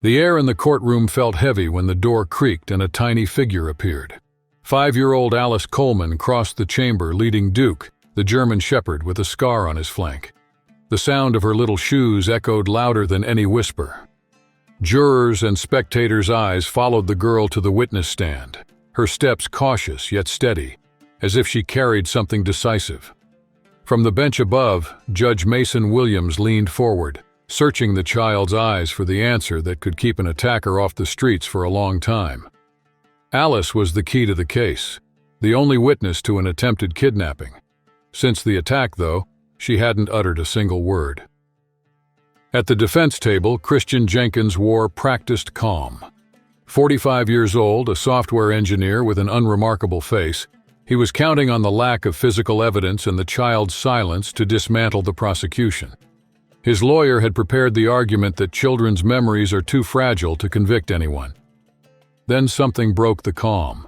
The air in the courtroom felt heavy when the door creaked and a tiny figure appeared. 5-year-old Alice Coleman crossed the chamber leading Duke, the German Shepherd with a scar on his flank. The sound of her little shoes echoed louder than any whisper. Jurors and spectators' eyes followed the girl to the witness stand, her steps cautious yet steady, as if she carried something decisive. From the bench above, Judge Mason Williams leaned forward, searching the child's eyes for the answer that could keep an attacker off the streets for a long time. Alice was the key to the case, the only witness to an attempted kidnapping. Since the attack, though, she hadn't uttered a single word. At the defense table, Christian Jenkins wore practiced calm. 45 years old, a software engineer with an unremarkable face, he was counting on the lack of physical evidence and the child's silence to dismantle the prosecution. His lawyer had prepared the argument that children's memories are too fragile to convict anyone. Then something broke the calm.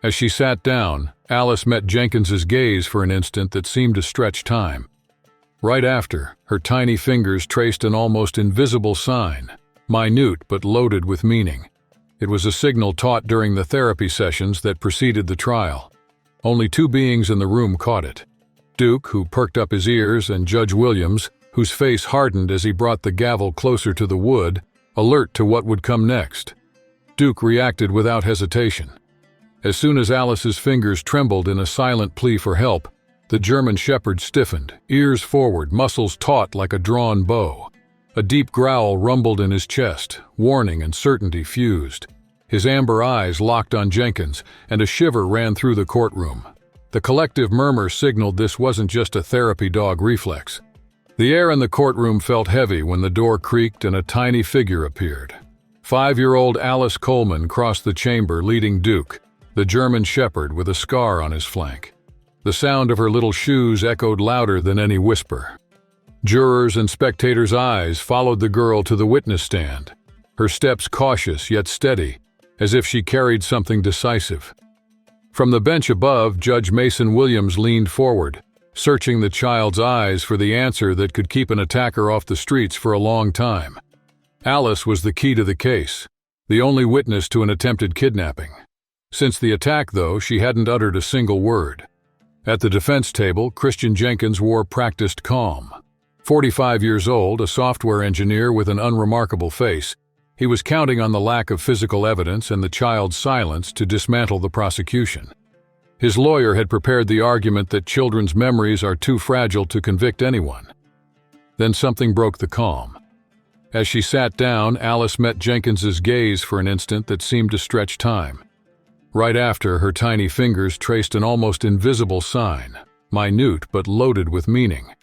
As she sat down, Alice met Jenkins's gaze for an instant that seemed to stretch time. Right after, her tiny fingers traced an almost invisible sign, minute but loaded with meaning. It was a signal taught during the therapy sessions that preceded the trial. Only 2 beings in the room caught it. Duke, who perked up his ears, and Judge Williams, whose face hardened as he brought the gavel closer to the wood, alert to what would come next. Duke reacted without hesitation. As soon as Alice's fingers trembled in a silent plea for help, the German Shepherd stiffened, ears forward, muscles taut like a drawn bow. A deep growl rumbled in his chest, warning and certainty fused. His amber eyes locked on Jenkins, and a shiver ran through the courtroom. The collective murmur signaled this wasn't just a therapy dog reflex. The air in the courtroom felt heavy when the door creaked and a tiny figure appeared. 5-year-old Alice Coleman crossed the chamber leading Duke, the German Shepherd with a scar on his flank. The sound of her little shoes echoed louder than any whisper. Jurors and spectators' eyes followed the girl to the witness stand, her steps cautious yet steady, as if she carried something decisive. From the bench above, Judge Mason Williams leaned forward, searching the child's eyes for the answer that could keep an attacker off the streets for a long time. Alice was the key to the case, the only witness to an attempted kidnapping. Since the attack, though, she hadn't uttered a single word. At the defense table, Christian Jenkins wore practiced calm. 45 years old, a software engineer with an unremarkable face, he was counting on the lack of physical evidence and the child's silence to dismantle the prosecution. His lawyer had prepared the argument that children's memories are too fragile to convict anyone. Then something broke the calm. As she sat down, Alice met Jenkins's gaze for an instant that seemed to stretch time. Right after, her tiny fingers traced an almost invisible sign, minute but loaded with meaning.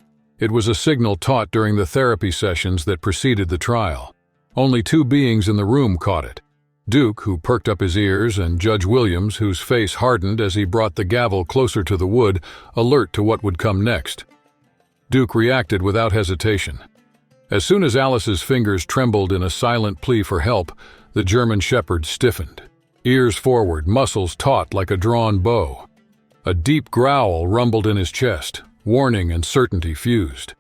It was a signal taught during the therapy sessions that preceded the trial. Only 2 beings in the room caught it. Duke, who perked up his ears, and Judge Williams, whose face hardened as he brought the gavel closer to the wood, alert to what would come next. Duke reacted without hesitation. As soon as Alice's fingers trembled in a silent plea for help, the German Shepherd stiffened, ears forward, muscles taut like a drawn bow. A deep growl rumbled in his chest, warning and certainty fused.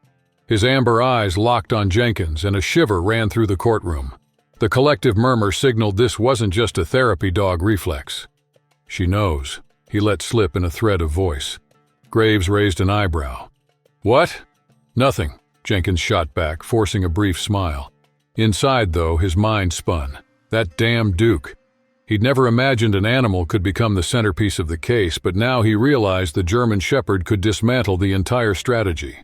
His amber eyes locked on Jenkins, and a shiver ran through the courtroom. The collective murmur signaled this wasn't just a therapy dog reflex. "She knows," he let slip in a thread of voice. Graves raised an eyebrow. "What?" "Nothing," Jenkins shot back, forcing a brief smile. Inside, though, his mind spun. That damn Duke. He'd never imagined an animal could become the centerpiece of the case, but now he realized the German Shepherd could dismantle the entire strategy.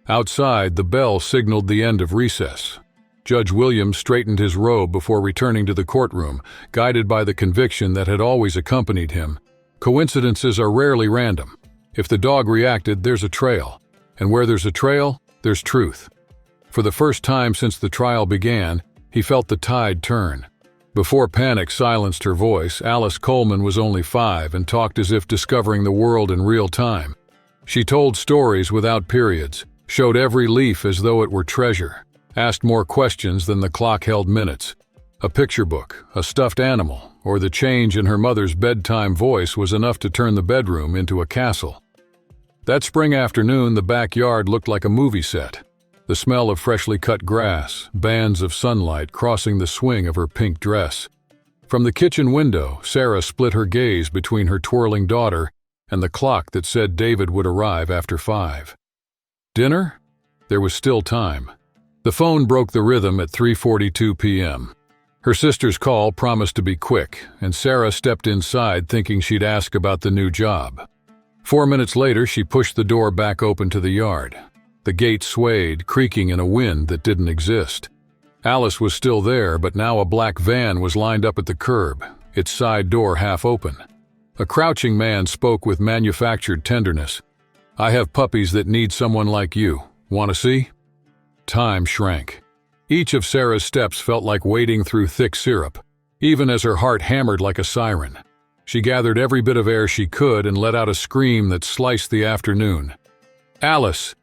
Outside, the bell signaled the end of recess. Judge Williams straightened his robe before returning to the courtroom, guided by the conviction that had always accompanied him. Coincidences are rarely random. If the dog reacted, there's a trail. And where there's a trail, there's truth. For the first time since the trial began, he felt the tide turn. Before panic silenced her voice, Alice Coleman was only 5 and talked as if discovering the world in real time. She told stories without periods, showed every leaf as though it were treasure, asked more questions than the clock held minutes. A picture book, a stuffed animal, or the change in her mother's bedtime voice was enough to turn the bedroom into a castle. That spring afternoon, the backyard looked like a movie set. The smell of freshly cut grass, bands of sunlight crossing the swing of her pink dress. From the kitchen window, Sarah split her gaze between her twirling daughter and the clock that said David would arrive after 5. Dinner? There was still time. The phone broke the rhythm at 3:42 p.m. Her sister's call promised to be quick, and Sarah stepped inside thinking she'd ask about the new job. 4 minutes later, she pushed the door back open to the yard. The gate swayed, creaking in a wind that didn't exist. Alice was still there, but now a black van was lined up at the curb, its side door half open. A crouching man spoke with manufactured tenderness. "I have puppies that need someone like you. Want to see?" Time shrank. Each of Sarah's steps felt like wading through thick syrup, even as her heart hammered like a siren. She gathered every bit of air she could and let out a scream that sliced the afternoon. "Alice!"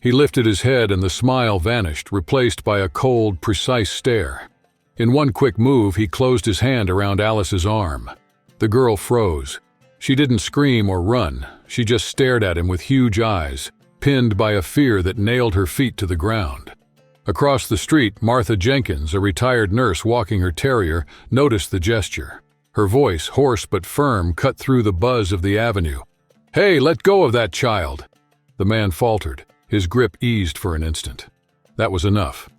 He lifted his head and the smile vanished, replaced by a cold, precise stare. In one quick move, he closed his hand around Alice's arm. The girl froze. She didn't scream or run. She just stared at him with huge eyes, pinned by a fear that nailed her feet to the ground. Across the street, Martha Jenkins, a retired nurse walking her terrier, noticed the gesture. Her voice, hoarse but firm, cut through the buzz of the avenue. "Hey, let go of that child!" The man faltered. His grip eased for an instant. That was enough.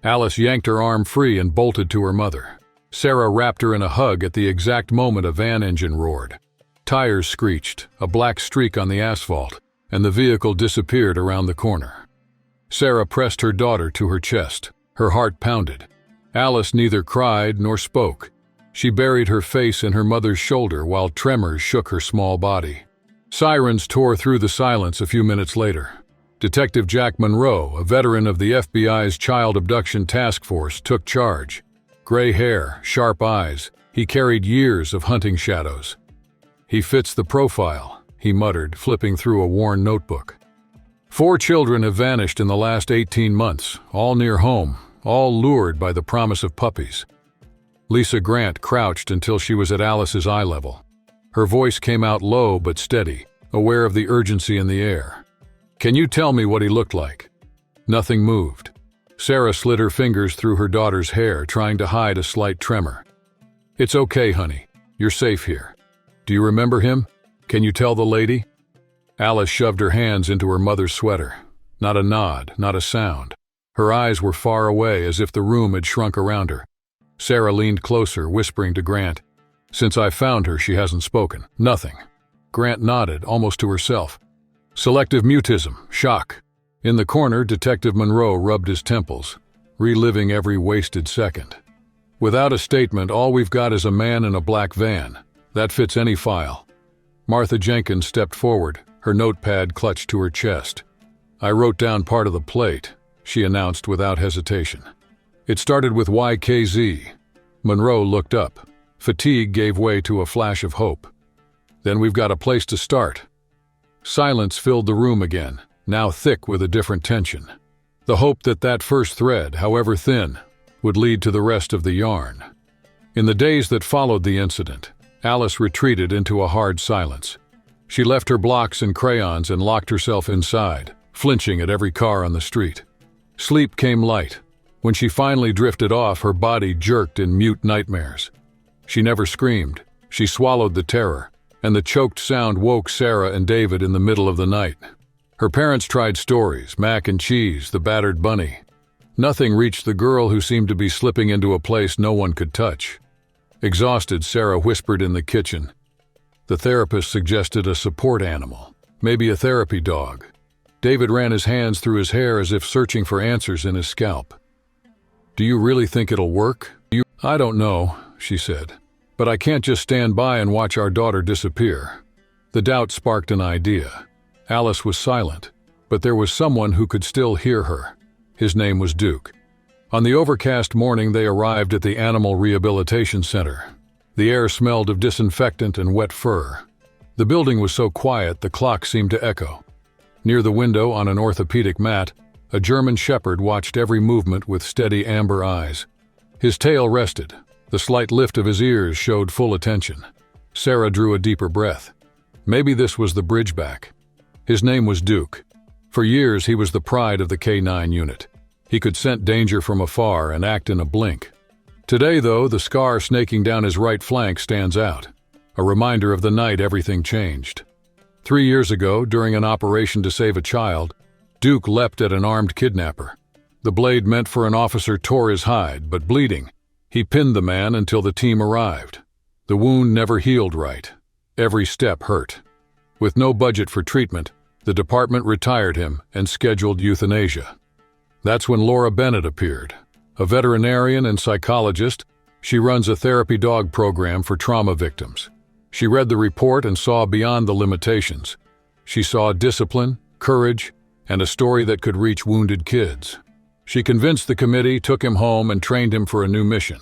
Alice yanked her arm free and bolted to her mother. Sarah wrapped her in a hug at the exact moment a van engine roared. Tires screeched, a black streak on the asphalt, and the vehicle disappeared around the corner. Sarah pressed her daughter to her chest. Her heart pounded. Alice neither cried nor spoke. She buried her face in her mother's shoulder while tremors shook her small body. Sirens tore through the silence a few minutes later. Detective Jack Monroe, a veteran of the FBI's Child Abduction Task Force, took charge. Gray hair, sharp eyes, he carried years of hunting shadows. "He fits the profile," he muttered, flipping through a worn notebook. 4 children have vanished in the last 18 months, all near home, all lured by the promise of puppies. Lisa Grant crouched until she was at Alice's eye level. Her voice came out low but steady, aware of the urgency in the air. "Can you tell me what he looked like?" Nothing moved. Sarah slid her fingers through her daughter's hair, trying to hide a slight tremor. "It's okay, honey. You're safe here. Do you remember him? Can you tell the lady?" Alice shoved her hands into her mother's sweater. Not a nod, not a sound. Her eyes were far away, as if the room had shrunk around her. Sarah leaned closer, whispering to Grant. "Since I found her, she hasn't spoken. Nothing." Grant nodded, almost to herself. "Selective mutism, shock." In the corner, Detective Monroe rubbed his temples, reliving every wasted second. "Without a statement, all we've got is a man in a black van. That fits any file." Martha Jenkins stepped forward, her notepad clutched to her chest. "I wrote down part of the plate," she announced without hesitation. "It started with YKZ." Monroe looked up. Fatigue gave way to a flash of hope. "Then we've got a place to start." Silence filled the room again, now thick with a different tension. The hope that that first thread, however thin, would lead to the rest of the yarn. In the days that followed the incident, Alice retreated into a hard silence. She left her blocks and crayons and locked herself inside, flinching at every car on the street. Sleep came light. When she finally drifted off, her body jerked in mute nightmares. She never screamed. She swallowed the terror, and the choked sound woke Sarah and David in the middle of the night. Her parents tried stories, mac and cheese, the battered bunny. Nothing reached the girl who seemed to be slipping into a place no one could touch. Exhausted, Sarah whispered in the kitchen. The therapist suggested a support animal, maybe a therapy dog. David ran his hands through his hair as if searching for answers in his scalp. "Do you really think it'll work?" "I don't know," she said. "But I can't just stand by and watch our daughter disappear." The doubt sparked an idea. Alice was silent, but there was someone who could still hear her. His name was Duke. On the overcast morning, they arrived at the Animal Rehabilitation Center. The air smelled of disinfectant and wet fur. The building was so quiet the clock seemed to echo. Near the window, on an orthopedic mat, a German shepherd watched every movement with steady amber eyes. His tail rested. The slight lift of his ears showed full attention. Sarah drew a deeper breath. Maybe this was the bridge back. His name was Duke. For years, he was the pride of the K-9 unit. He could scent danger from afar and act in a blink. Today, though, the scar snaking down his right flank stands out, a reminder of the night everything changed. 3 years ago, during an operation to save a child, Duke leapt at an armed kidnapper. The blade meant for an officer tore his hide, but bleeding, he pinned the man until the team arrived. The wound never healed right. Every step hurt. With no budget for treatment, the department retired him and scheduled euthanasia. That's when Laura Bennett appeared. A veterinarian and psychologist, she runs a therapy dog program for trauma victims. She read the report and saw beyond the limitations. She saw discipline, courage, and a story that could reach wounded kids. She convinced the committee, took him home, and trained him for a new mission.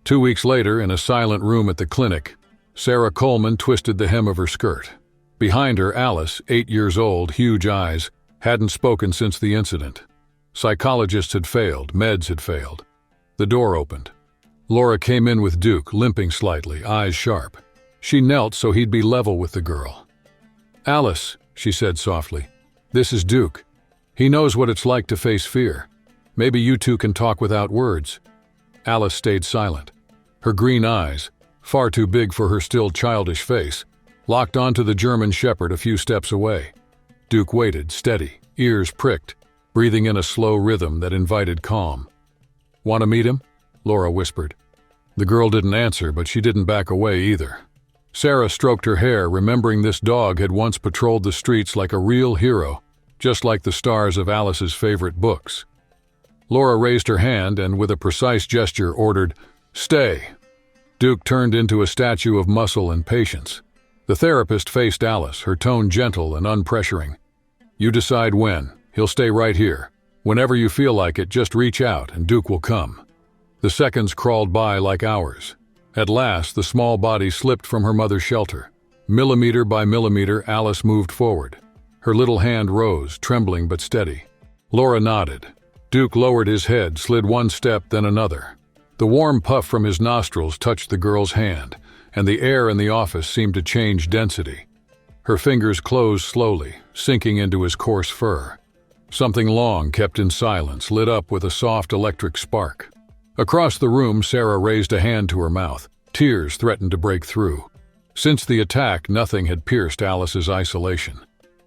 2 weeks later, in a silent room at the clinic, Sarah Coleman twisted the hem of her skirt. Behind her, Alice, 8 years old, huge eyes, hadn't spoken since the incident. Psychologists had failed, meds had failed. The door opened. Laura came in with Duke, limping slightly, eyes sharp. She knelt so he'd be level with the girl. "Alice," she said softly, "this is Duke. He knows what it's like to face fear. Maybe you two can talk without words." Alice stayed silent. Her green eyes, far too big for her still childish face, locked onto the German shepherd a few steps away. Duke waited, steady, ears pricked, breathing in a slow rhythm that invited calm. "Want to meet him?" Laura whispered. The girl didn't answer, but she didn't back away either. Sarah stroked her hair, remembering this dog had once patrolled the streets like a real hero, just like the stars of Alice's favorite books. Laura raised her hand and, with a precise gesture, ordered, "Stay." Duke turned into a statue of muscle and patience. The therapist faced Alice, her tone gentle and unpressuring. "You decide when. He'll stay right here. Whenever you feel like it, just reach out and Duke will come." The seconds crawled by like hours. At last, the small body slipped from her mother's shelter. Millimeter by millimeter, Alice moved forward. Her little hand rose, trembling but steady. Laura nodded. Duke lowered his head, slid one step, then another. The warm puff from his nostrils touched the girl's hand, and the air in the office seemed to change density. Her fingers closed slowly, sinking into his coarse fur. Something long, kept in silence, lit up with a soft electric spark. Across the room, Sarah raised a hand to her mouth. Tears threatened to break through. Since the attack, nothing had pierced Alice's isolation.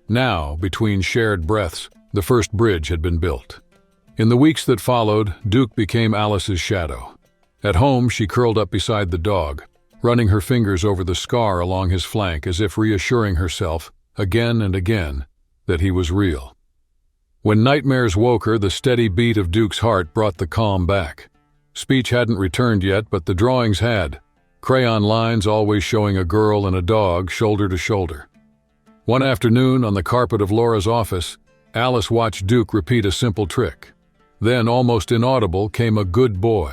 Now, between shared breaths, the first bridge had been built. In the weeks that followed, Duke became Alice's shadow. At home, she curled up beside the dog, running her fingers over the scar along his flank as if reassuring herself, again and again, that he was real. When nightmares woke her, the steady beat of Duke's heart brought the calm back. Speech hadn't returned yet, but the drawings had. Crayon lines always showing a girl and a dog shoulder to shoulder. One afternoon, on the carpet of Laura's office, Alice watched Duke repeat a simple trick. Then, almost inaudible, came a "good boy."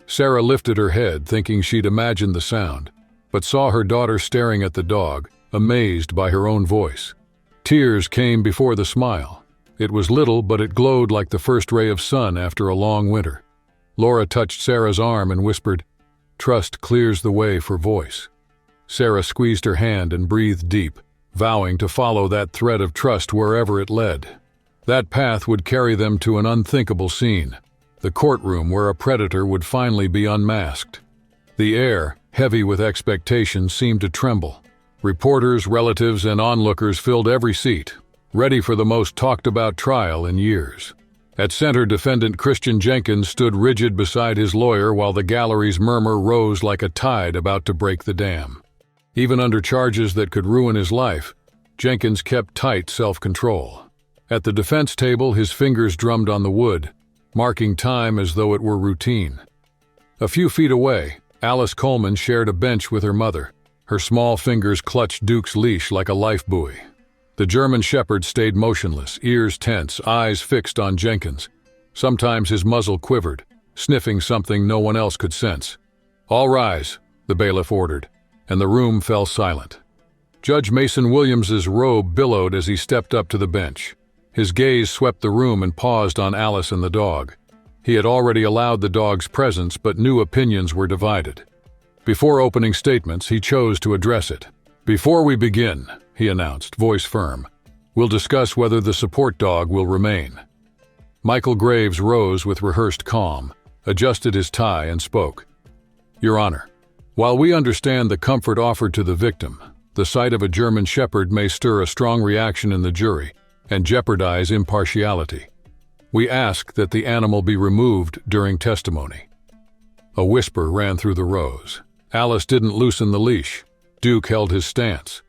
Sarah lifted her head, thinking she'd imagined the sound, but saw her daughter staring at the dog, amazed by her own voice. Tears came before the smile. It was little, but it glowed like the first ray of sun after a long winter. Laura touched Sarah's arm and whispered, "Trust clears the way for voice." Sarah squeezed her hand and breathed deep, vowing to follow that thread of trust wherever it led. That path would carry them to an unthinkable scene, the courtroom where a predator would finally be unmasked. The air, heavy with expectation, seemed to tremble. Reporters, relatives, and onlookers filled every seat, ready for the most talked-about trial in years. At center, defendant Christian Jenkins stood rigid beside his lawyer while the gallery's murmur rose like a tide about to break the dam. Even under charges that could ruin his life, Jenkins kept tight self-control. At the defense table, his fingers drummed on the wood, marking time as though it were routine. A few feet away, Alice Coleman shared a bench with her mother. Her small fingers clutched Duke's leash like a life buoy. The German shepherd stayed motionless, ears tense, eyes fixed on Jenkins. Sometimes his muzzle quivered, sniffing something no one else could sense. "All rise," the bailiff ordered, and the room fell silent. Judge Mason Williams's robe billowed as he stepped up to the bench. His gaze swept the room and paused on Alice and the dog. He had already allowed the dog's presence, but new opinions were divided. Before opening statements, he chose to address it. "Before we begin," he announced, voice firm, We'll discuss whether the support dog will remain." Michael Graves rose with rehearsed calm, adjusted his tie, and spoke. "Your Honor, while we understand the comfort offered to the victim, the sight of a German Shepherd may stir a strong reaction in the jury and jeopardize impartiality. We ask that the animal be removed during testimony." A whisper ran through the rows. Alice didn't loosen the leash. Duke held his stance.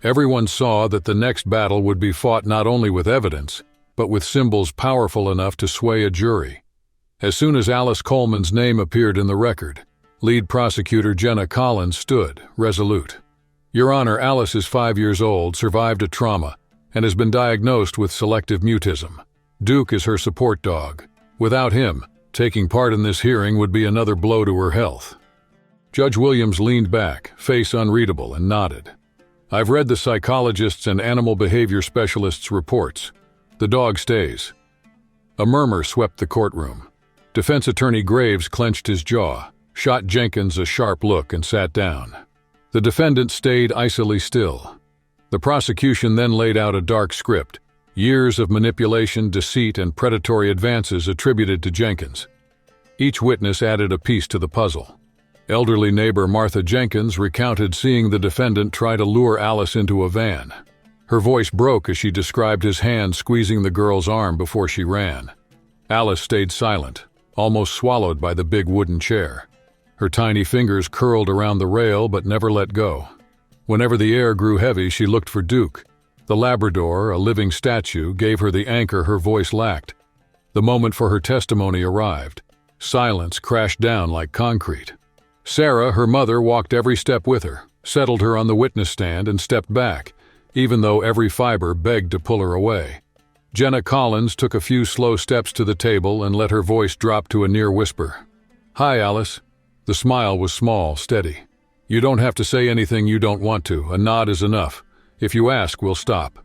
Everyone saw that the next battle would be fought not only with evidence, but with symbols powerful enough to sway a jury. As soon as Alice Coleman's name appeared in the record, lead prosecutor Jenna Collins stood, resolute. "Your Honor, Alice is 5 years old, survived a trauma, and has been diagnosed with selective mutism. Duke is her support dog. Without him, taking part in this hearing would be another blow to her health." Judge Williams leaned back, face unreadable, and nodded. "I've read the psychologists' and animal behavior specialists' reports. The dog stays." A murmur swept the courtroom. Defense attorney Graves clenched his jaw, shot Jenkins a sharp look, and sat down. The defendant stayed icily still. The prosecution then laid out a dark script, years of manipulation, deceit, and predatory advances attributed to Jenkins. Each witness added a piece to the puzzle. Elderly neighbor Martha Jenkins recounted seeing the defendant try to lure Alice into a van. Her voice broke as she described his hand squeezing the girl's arm before she ran. Alice stayed silent, almost swallowed by the big wooden chair. Her tiny fingers curled around the rail but never let go. Whenever the air grew heavy, she looked for Duke. The Labrador, a living statue, gave her the anchor her voice lacked. The moment for her testimony arrived. Silence crashed down like concrete. Sarah, her mother, walked every step with her, settled her on the witness stand, and stepped back, even though every fiber begged to pull her away. Jenna Collins took a few slow steps to the table and let her voice drop to a near whisper. "Hi, Alice." The smile was small, steady. "You don't have to say anything you don't want to. A nod is enough. If you ask, we'll stop."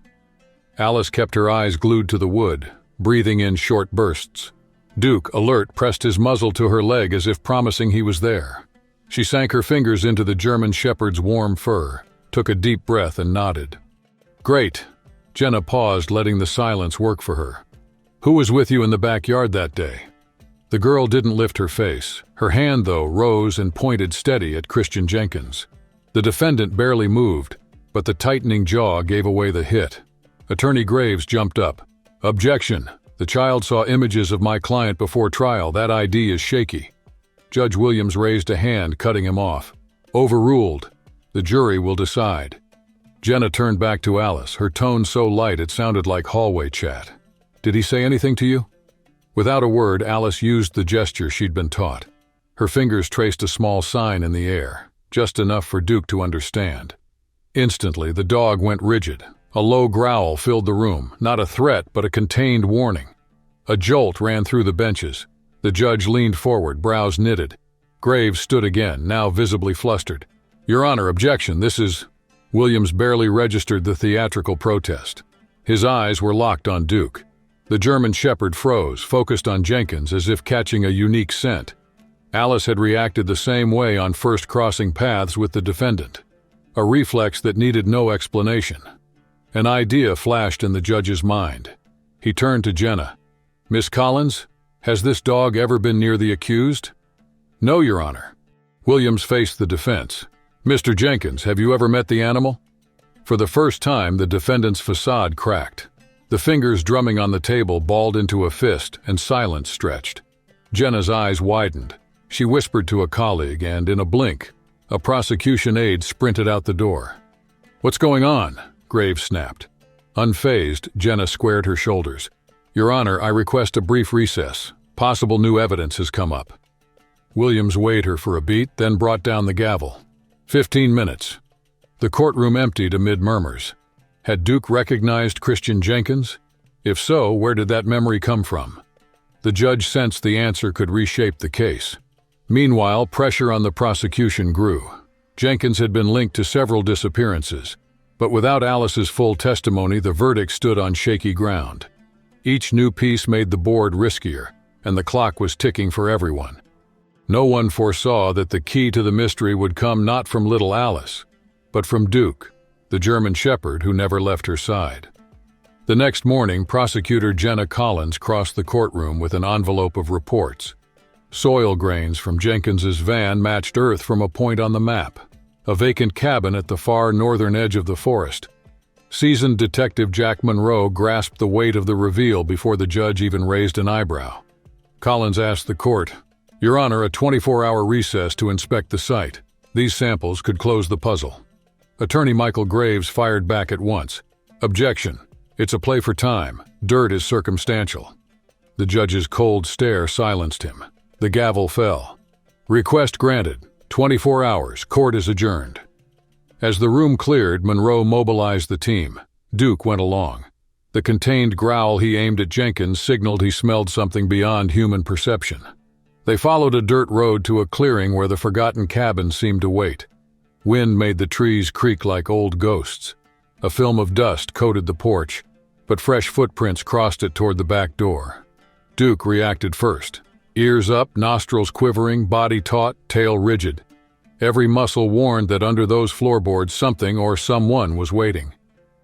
Alice kept her eyes glued to the wood, breathing in short bursts. Duke, alert, pressed his muzzle to her leg as if promising he was there. She sank her fingers into the German Shepherd's warm fur, took a deep breath, and nodded. "Great." Jenna paused, letting the silence work for her. "Who was with you in the backyard that day?" The girl didn't lift her face. Her hand, though, rose and pointed steady at Christian Jenkins. The defendant barely moved, but the tightening jaw gave away the hit. Attorney Graves jumped up. "Objection. The child saw images of my client before trial. That ID is shaky." Judge Williams raised a hand, cutting him off. "Overruled. The jury will decide." Jenna turned back to Alice, her tone so light it sounded like hallway chat. "Did he say anything to you?" Without a word, Alice used the gesture she'd been taught. Her fingers traced a small sign in the air, just enough for Duke to understand. Instantly, the dog went rigid. A low growl filled the room, not a threat, but a contained warning. A jolt ran through the benches. The judge leaned forward, brows knitted. Graves stood again, now visibly flustered. "Your Honor, objection, this is—" Williams barely registered the theatrical protest. His eyes were locked on Duke. The German Shepherd froze, focused on Jenkins as if catching a unique scent. Alice had reacted the same way on first crossing paths with the defendant. A reflex that needed no explanation. An idea flashed in the judge's mind. He turned to Jenna. "Miss Collins, has this dog ever been near the accused?" "No, Your Honor." Williams faced the defense. "Mr. Jenkins, have you ever met the animal?" For the first time, the defendant's facade cracked. The fingers drumming on the table balled into a fist, and silence stretched. Jenna's eyes widened. She whispered to a colleague, and in a blink, a prosecution aide sprinted out the door. "What's going on?" Graves snapped. Unfazed, Jenna squared her shoulders. "Your Honor, I request a brief recess. Possible new evidence has come up." Williams weighed her for a beat, then brought down the gavel. 15 minutes. The courtroom emptied amid murmurs. Had Duke recognized Christian Jenkins? If so, where did that memory come from? The judge sensed the answer could reshape the case. Meanwhile, pressure on the prosecution grew. Jenkins had been linked to several disappearances, but without Alice's full testimony, the verdict stood on shaky ground. Each new piece made the board riskier, and the clock was ticking for everyone. No one foresaw that the key to the mystery would come not from little Alice, but from Duke, the German Shepherd who never left her side. The next morning, Prosecutor Jenna Collins crossed the courtroom with an envelope of reports. Soil grains from Jenkins's van matched earth from a point on the map, a vacant cabin at the far northern edge of the forest. Seasoned Detective Jack Monroe grasped the weight of the reveal before the judge even raised an eyebrow. Collins asked the court, "Your Honor, a 24-hour recess to inspect the site. These samples could close the puzzle." Attorney Michael Graves fired back at once. "Objection. It's a play for time. Dirt is circumstantial." The judge's cold stare silenced him. The gavel fell. "Request granted. 24 hours. Court is adjourned." As the room cleared, Monroe mobilized the team. Duke went along. The contained growl he aimed at Jenkins signaled he smelled something beyond human perception. They followed a dirt road to a clearing where the forgotten cabin seemed to wait. Wind made the trees creak like old ghosts. A film of dust coated the porch, but fresh footprints crossed it toward the back door. Duke reacted first. Ears up, nostrils quivering, body taut, tail rigid. Every muscle warned that under those floorboards something or someone was waiting.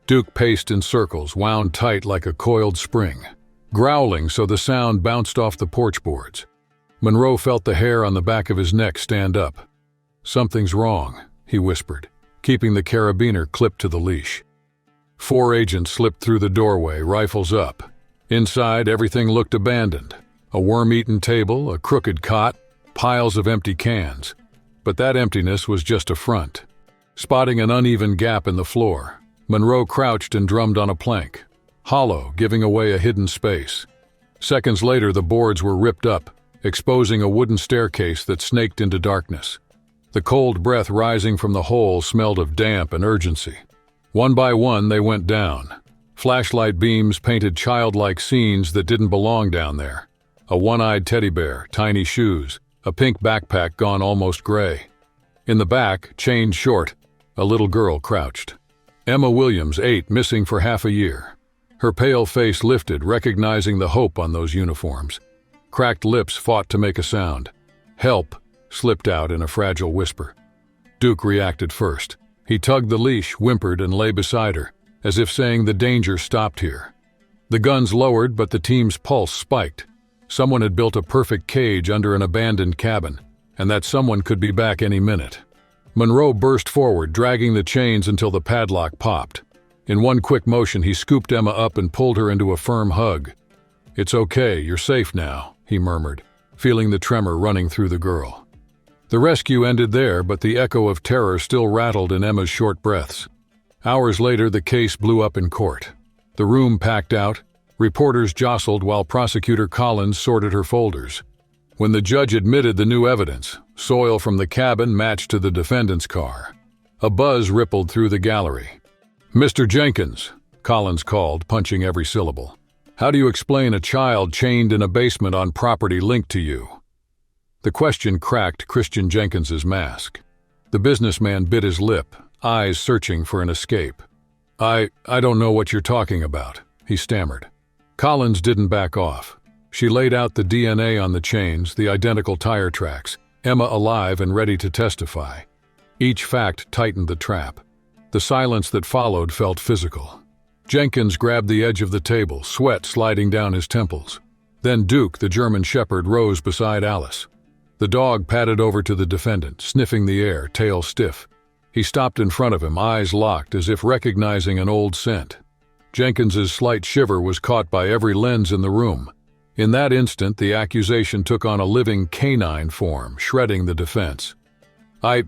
Duke paced in circles, wound tight like a coiled spring, growling so the sound bounced off the porch boards. Monroe felt the hair on the back of his neck stand up. "Something's wrong," he whispered, keeping the carabiner clipped to the leash. 4 agents slipped through the doorway, rifles up. Inside, everything looked abandoned. A worm-eaten table, a crooked cot, piles of empty cans. But that emptiness was just a front. Spotting an uneven gap in the floor, Monroe crouched and drummed on a plank, hollow, giving away a hidden space. Seconds later, the boards were ripped up, exposing a wooden staircase that snaked into darkness. The cold breath rising from the hole smelled of damp and urgency. One by one, they went down. Flashlight beams painted childlike scenes that didn't belong down there. A one-eyed teddy bear, tiny shoes, a pink backpack gone almost gray. In the back, chained short, a little girl crouched. Emma Williams, 8, missing for half a year. Her pale face lifted, recognizing the hope on those uniforms. Cracked lips fought to make a sound. "Help," slipped out in a fragile whisper. Duke reacted first. He tugged the leash, whimpered, and lay beside her, as if saying the danger stopped here. The guns lowered, but the team's pulse spiked. Someone had built a perfect cage under an abandoned cabin, and that someone could be back any minute. Monroe burst forward, dragging the chains until the padlock popped. In one quick motion, he scooped Emma up and pulled her into a firm hug. "It's okay, you're safe now," he murmured, feeling the tremor running through the girl. The rescue ended there, but the echo of terror still rattled in Emma's short breaths. Hours later, the case blew up in court. The room packed out. Reporters jostled while Prosecutor Collins sorted her folders. When the judge admitted the new evidence, soil from the cabin matched to the defendant's car. A buzz rippled through the gallery. "Mr. Jenkins," Collins called, punching every syllable. "How do you explain a child chained in a basement on property linked to you?" The question cracked Christian Jenkins's mask. The businessman bit his lip, eyes searching for an escape. I don't know what you're talking about," he stammered. Collins didn't back off. She laid out the DNA on the chains, the identical tire tracks, Emma alive and ready to testify. Each fact tightened the trap. The silence that followed felt physical. Jenkins grabbed the edge of the table, sweat sliding down his temples. Then Duke, the German shepherd, rose beside Alice. The dog padded over to the defendant, sniffing the air, tail stiff. He stopped in front of him, eyes locked as if recognizing an old scent. Jenkins's slight shiver was caught by every lens in the room. In that instant, the accusation took on a living canine form, shredding the defense. "I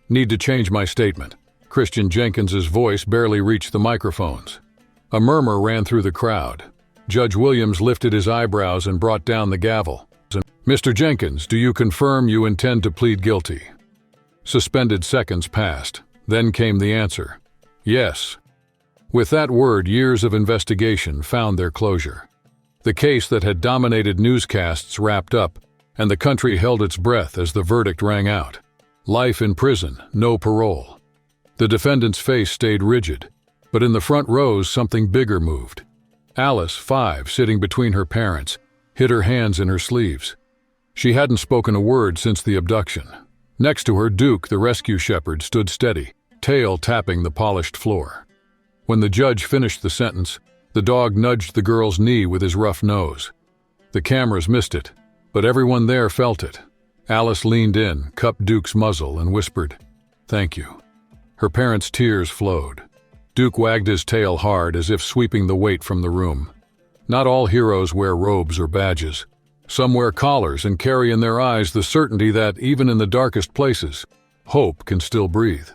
need to change my statement." Christian Jenkins's voice barely reached the microphones. A murmur ran through the crowd. Judge Williams lifted his eyebrows and brought down the gavel. "Mr. Jenkins, do you confirm you intend to plead guilty?" Suspended seconds passed. Then came the answer. "Yes." With that word, years of investigation found their closure. The case that had dominated newscasts wrapped up, and the country held its breath as the verdict rang out. Life in prison, no parole. The defendant's face stayed rigid, but in the front rows something bigger moved. Alice, 5, sitting between her parents, hid her hands in her sleeves. She hadn't spoken a word since the abduction. Next to her, Duke, the rescue shepherd, stood steady, tail tapping the polished floor. When the judge finished the sentence, The dog nudged the girl's knee with his rough nose. The cameras missed it, but everyone there felt it. Alice leaned in, cupped Duke's muzzle, and whispered, "Thank you." Her parents' tears flowed. Duke wagged his tail hard as if sweeping the weight from the room. Not all heroes wear robes or badges. Some wear collars and carry in their eyes the certainty that, even in the darkest places, hope can still breathe.